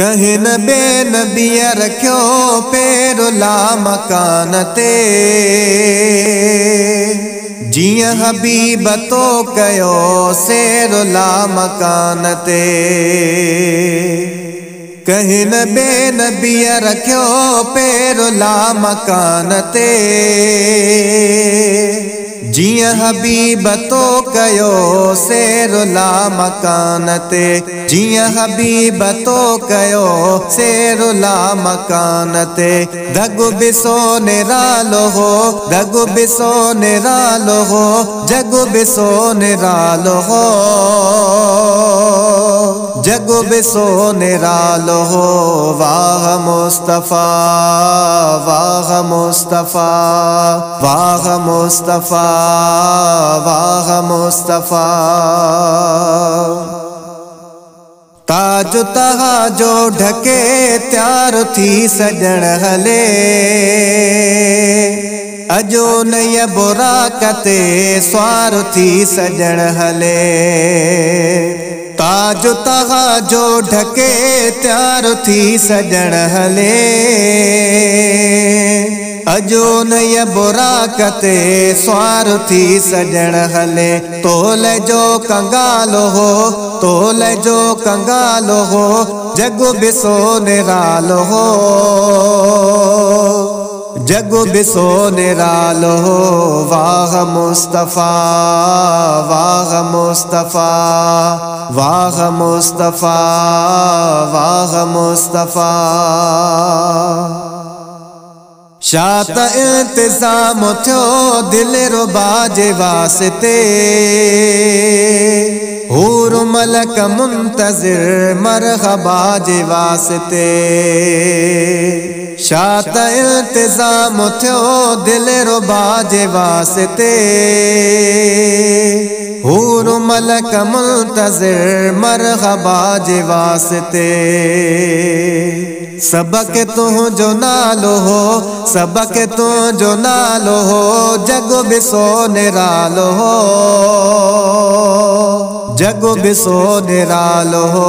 कहीं न बेनबिया रखियो पैरो ला मकान ते, जिया हबीब तो कयो सेरो ला मकान ते। कहीं न बेनबिया रखियो पैरो ला मकान ते, जिया हबीब तो कयो सेरो ला मकान ते। जिया हबीब तो कयो सेरो ला मकान ते। दगु बिसो निरालो हो, दगु बिसो निरालो हो, जगु बिसो निरालो हो, जगु बिसो निरालो हो। वाह मुस्तफा, वाह मुस्तफा, वाह मुस्तफा, वाह मुस्तफा। ताज तहा जो ढके त्यार थी सजण हले, अजो नय बुराकते स्वार थी सजण हले। ताज तहा जो ढके त्यार थी सजण हले, अजो नय बुराकते स्वार थी सजण हले। तोल जो कंगाल हो, तोल जो कंगाल हो, जगु बिसो निरालो हो, जगु बिसो निरालो हो। वाह मुस्तफा, वाह मुस्तफा, वाह मुस्तफा, वाह मुस्तफा। शात इंतजाम थियो दिल रुबा जे वास्ते, हूर मलक मुंतज़िर मरहबा जे वास्ते। शात इंतजाम थियो दिल रुबा जे वास्ते, हूर मलक मुंतज़िर मरहबा जे वास्ते। सबक तुझो नालो हो, सबक तुझो नालो हो, जगु बिसो निरालो हो, जगु बिसो निरालो हो।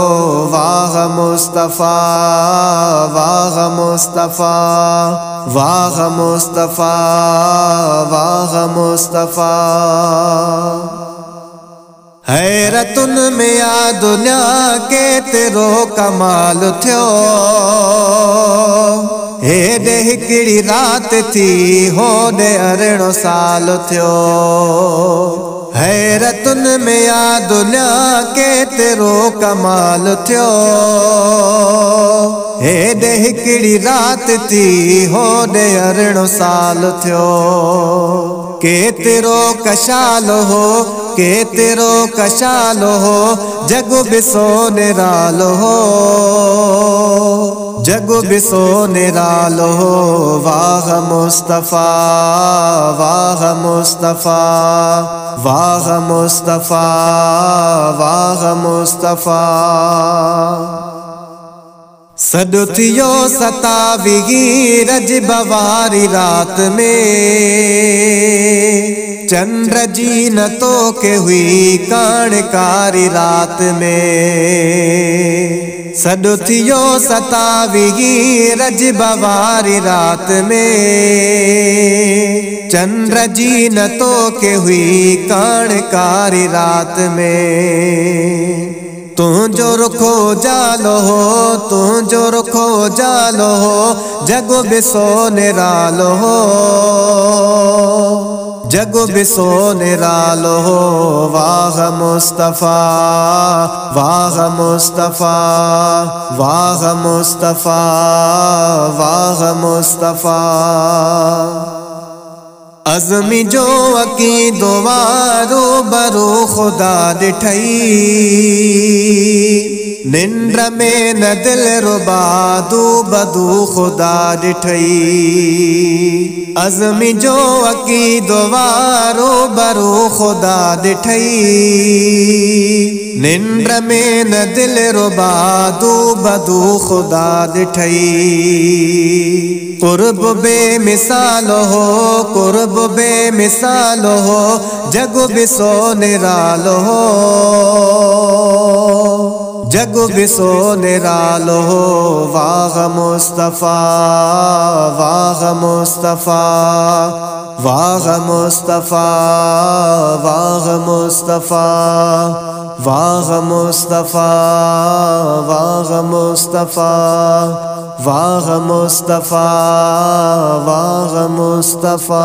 वाह मुस्तफा, वाह मुस्तफा, वाह मुस्तफा, वाह मुस्तफा। हैरतुन में आ दुनिया के तेरो कमाल थियो, हेॾे हिकिड़ी रात थी होॾे 18 साल थियो। हैरतुन में आ दुनिया के तेरो कमाल थियो, हेॾे हिकिड़ी रात थी होॾे 18 साल थियो। केतिरो कशाल हो, केतिरो कशाल हो, जगु बिसो निरालो हो, जगु बिसो निरालो हो। वाह मुस्तफा, वाह मुस्तफा, वाह मुस्तफा, वाह मुस्तफा। सॾु थियो 27 रजब वारी रात में, चंद्र जी न तो के हुई काणकारी रात में। सॾु थियो 27 रजब वारी रात में, चंद्र जी न तो के हुई काणकारी रात में। तुझो रुखो जालो हो, तुझो रुखो जालो हो, जगु बिसो निरालो हो, जगु बिसो निरालो हो। वाह मुस्तफा, वाह मुस्तफा, वाह मुस्तफा, वाह मुस्तफा। अज़मी जो अकीदो वारो बरो खुदा ॾिठई, निंड में न दिल रुबा दू बदू खुदा ॾिठई। अज़मी जो अकीदो वारो बरो खुदा ॾिठई, निंड में न दिल रुबा दू बदू खुदा ॾिठई। कुर्ब बेमिसाल हो, कुर्ब बेमिसाल हो, जगु बिसो निरालो हो, जग बिसो निरालो वाह मुस्तफ़ा वाह मुस्तफ़ा वाह मुस्तफ़ा वाह मुस्तफ़ा वाह मुस्तफ़ा वाह मुस्तफ़ा वाह मुस्तफ़ा वाह मुस्तफ़ा।